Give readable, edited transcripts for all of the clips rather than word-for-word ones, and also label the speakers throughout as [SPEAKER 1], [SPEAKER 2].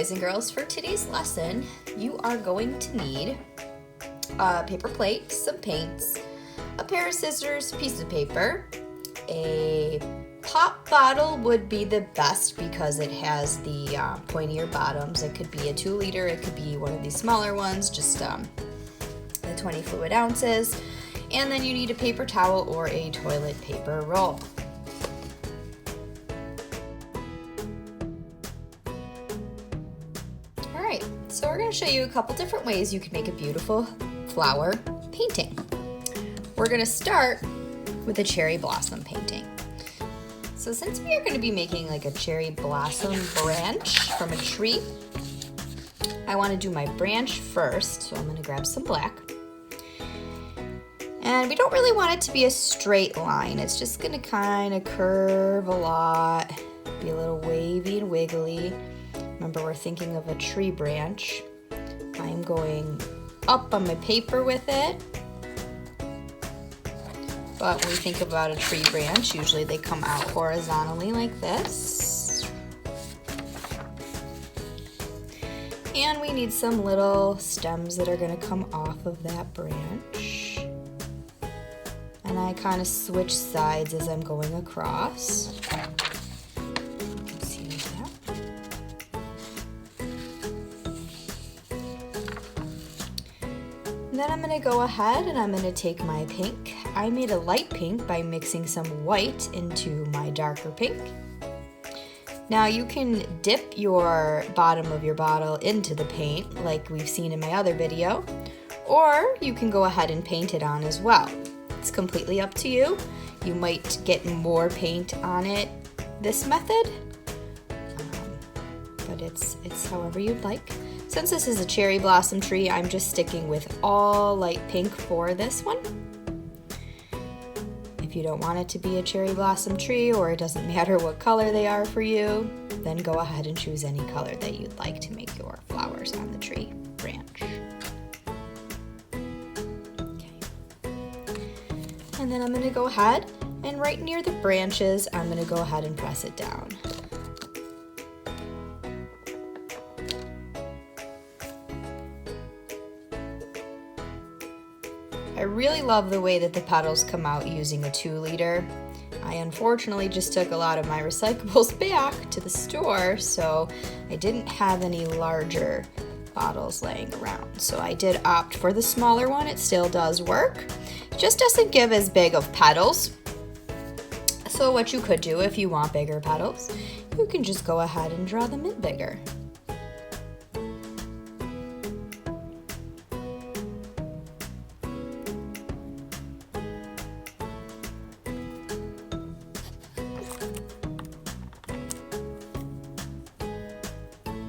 [SPEAKER 1] boys and girls, for today's lesson, you are going to need a paper plate, some paints, a pair of scissors, piece of paper. A pop bottle would be the best because it has the pointier bottoms. It could be a 2 liter, it could be one of these smaller ones, just the 20 fluid ounces. And then you need a paper towel or a toilet paper roll. Alright, so we're going to show you a couple different ways you can make a beautiful flower painting. We're going to start with a cherry blossom painting. So since we are going to be making like a cherry blossom branch from a tree, I want to do my branch first, so I'm going to grab some black. And we don't really want it to be a straight line. It's just going to kind of curve a lot, be a little wavy and wiggly. Remember, we're thinking of a tree branch. I'm going up on my paper with it. But when we think about a tree branch, usually they come out horizontally like this. And we need some little stems that are going to come off of that branch. And I kind of switch sides as I'm going across. You can see that. And then I'm going to go ahead and I'm going to take my pink. I made a light pink by mixing some white into my darker pink. Now you can dip your bottom of your bottle into the paint like we've seen in my other video, or you can go ahead and paint it on as well. It's completely up to you. You might get more paint on it this method, but it's however you'd like. Since this is a cherry blossom tree, I'm just sticking with all light pink for this one. If you don't want it to be a cherry blossom tree, or it doesn't matter what color they are for you, then go ahead and choose any color that you'd like to make your flowers on the tree branch. And then I'm going to go ahead and right near the branches, I'm going to go ahead and press it down. I really love the way that the petals come out using a 2 liter. I unfortunately just took a lot of my recyclables back to the store, so I didn't have any larger bottles laying around. So I did opt for the smaller one. It still does work. Just doesn't give as big of petals. So what you could do if you want bigger petals, you can just go ahead and draw them in bigger.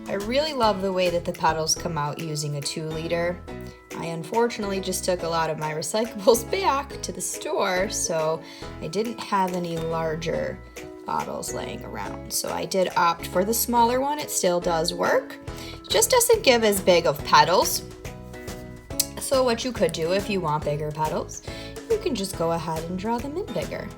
[SPEAKER 1] I really love the way that the petals come out using a 2 liter. I unfortunately just took a lot of my recyclables back to the store, so I didn't have any larger bottles laying around. So I did opt for the smaller one. It still does work. Just doesn't give as big of petals. So what you could do if you want bigger petals, you can just go ahead and draw them in bigger.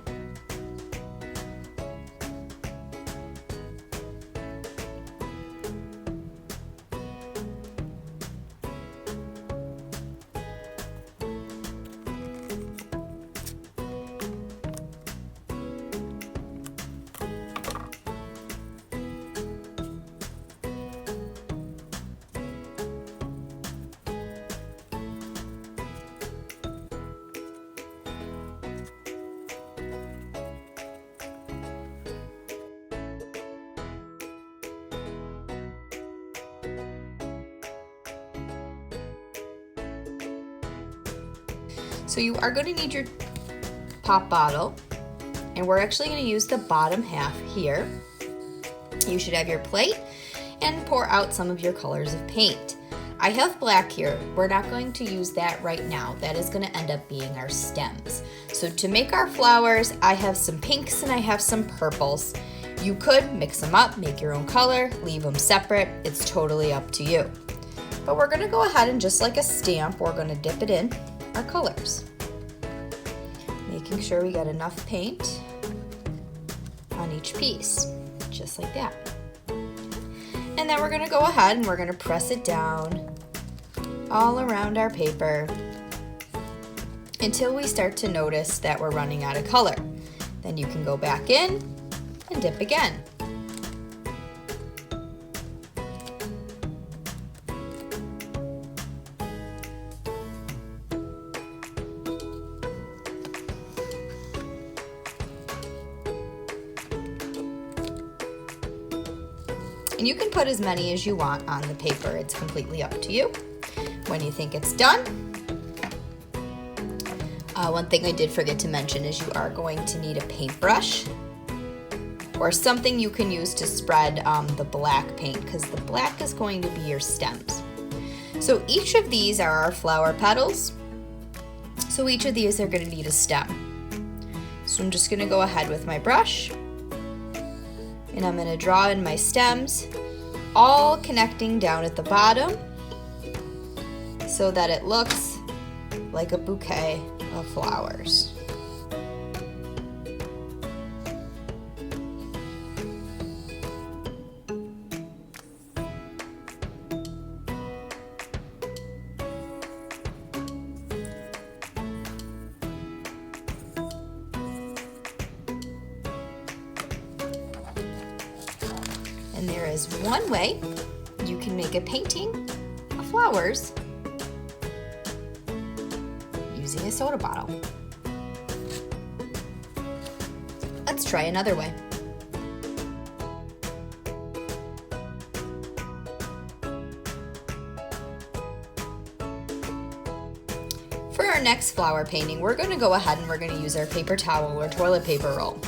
[SPEAKER 1] So you are going to need your pop bottle, and we're actually going to use the bottom half here. You should have your plate and pour out some of your colors of paint. I have black here. We're not going to use that right now. That is going to end up being our stems. So to make our flowers, I have some pinks and I have some purples. You could mix them up, make your own color, leave them separate. It's totally up to you. But we're going to go ahead and just like a stamp, we're going to dip it in our colors. Making sure we got enough paint on each piece, just like that. And then we're gonna go ahead and we're gonna press it down all around our paper until we start to notice that we're running out of color. Then you can go back in and dip again. And you can put as many as you want on the paper. It's completely up to you. When you think it's done, one thing I did forget to mention is you are going to need a paintbrush or something you can use to spread the black paint, because the black is going to be your stems. So each of these are our flower petals. So each of these are going to need a stem. So I'm just going to go ahead with my brush and I'm going to draw in my stems, all connecting down at the bottom so that it looks like a bouquet of flowers. And there is one way you can make a painting of flowers using a soda bottle. Let's try another way. For our next flower painting, we're going to go ahead and we're going to use our paper towel or toilet paper roll.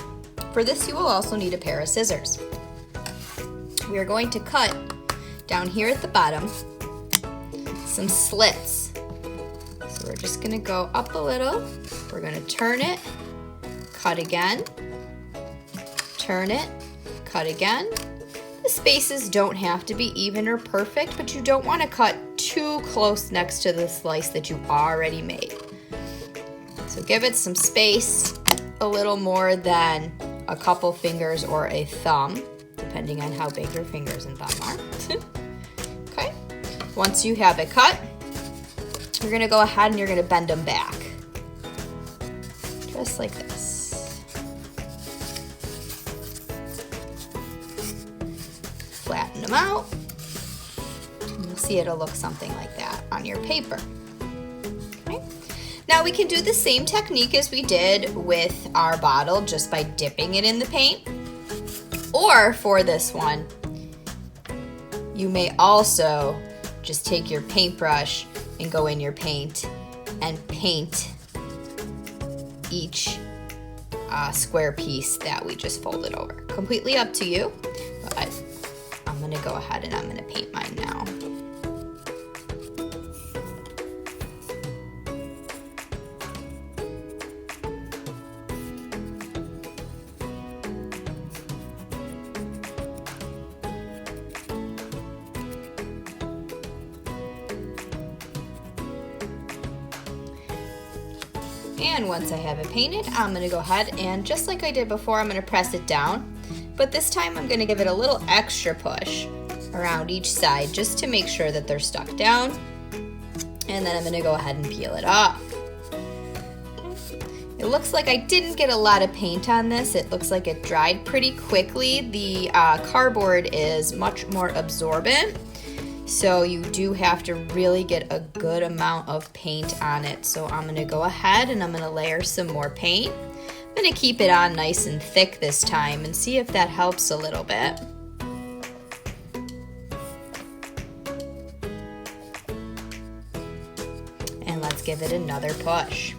[SPEAKER 1] For this, you will also need a pair of scissors. We are going to cut down here at the bottom some slits. So we're just going to go up a little. We're going to turn it, cut again, turn it, cut again. The spaces don't have to be even or perfect, but you don't want to cut too close next to the slice that you already made. So give it some space, a little more than a couple fingers or a thumb, depending on how big your fingers and thumb are. Okay, once you have it cut, you're gonna go ahead and you're gonna bend them back. Just like this. Flatten them out. And you'll see it'll look something like that on your paper. Okay. Now we can do the same technique as we did with our bottle, just by dipping it in the paint. Or for this one, you may also just take your paintbrush and go in your paint and paint each square piece that we just folded over. Completely up to you, but I'm gonna go ahead and I'm gonna paint mine now. And once I have it painted, I'm gonna go ahead and just like I did before, I'm gonna press it down. But this time I'm gonna give it a little extra push around each side just to make sure that they're stuck down. And then I'm gonna go ahead and peel it off. It looks like I didn't get a lot of paint on this. It looks like it dried pretty quickly. The cardboard is much more absorbent. So you do have to really get a good amount of paint on it. So I'm gonna go ahead and I'm gonna layer some more paint. I'm gonna keep it on nice and thick this time and see if that helps a little bit. And let's give it another push.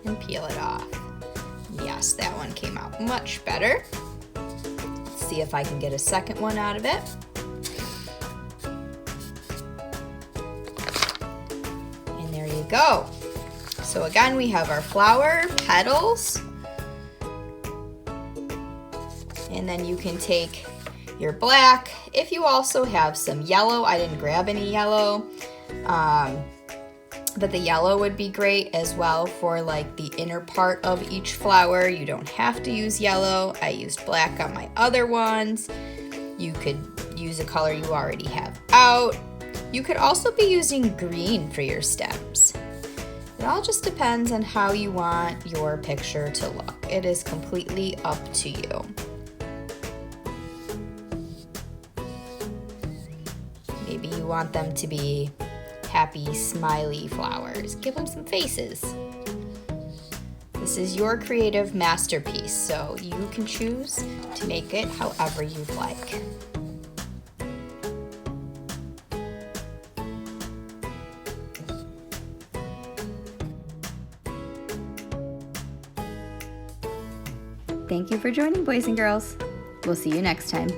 [SPEAKER 1] And peel it off. Yes, that one came out much better. Let's see if I can get a second one out of it. And there you go. So again, we have our flower petals. And then you can take your black. If you also have some yellow, I didn't grab any yellow. But the yellow would be great as well for like the inner part of each flower. You don't have to use yellow. I used black on my other ones. You could use a color you already have out. You could also be using green for your stems. It all just depends on how you want your picture to look. It is completely up to you. Maybe you want them to be happy, smiley flowers. Give them some faces. This is your creative masterpiece, so you can choose to make it however you'd like. Thank you for joining, boys and girls. We'll see you next time.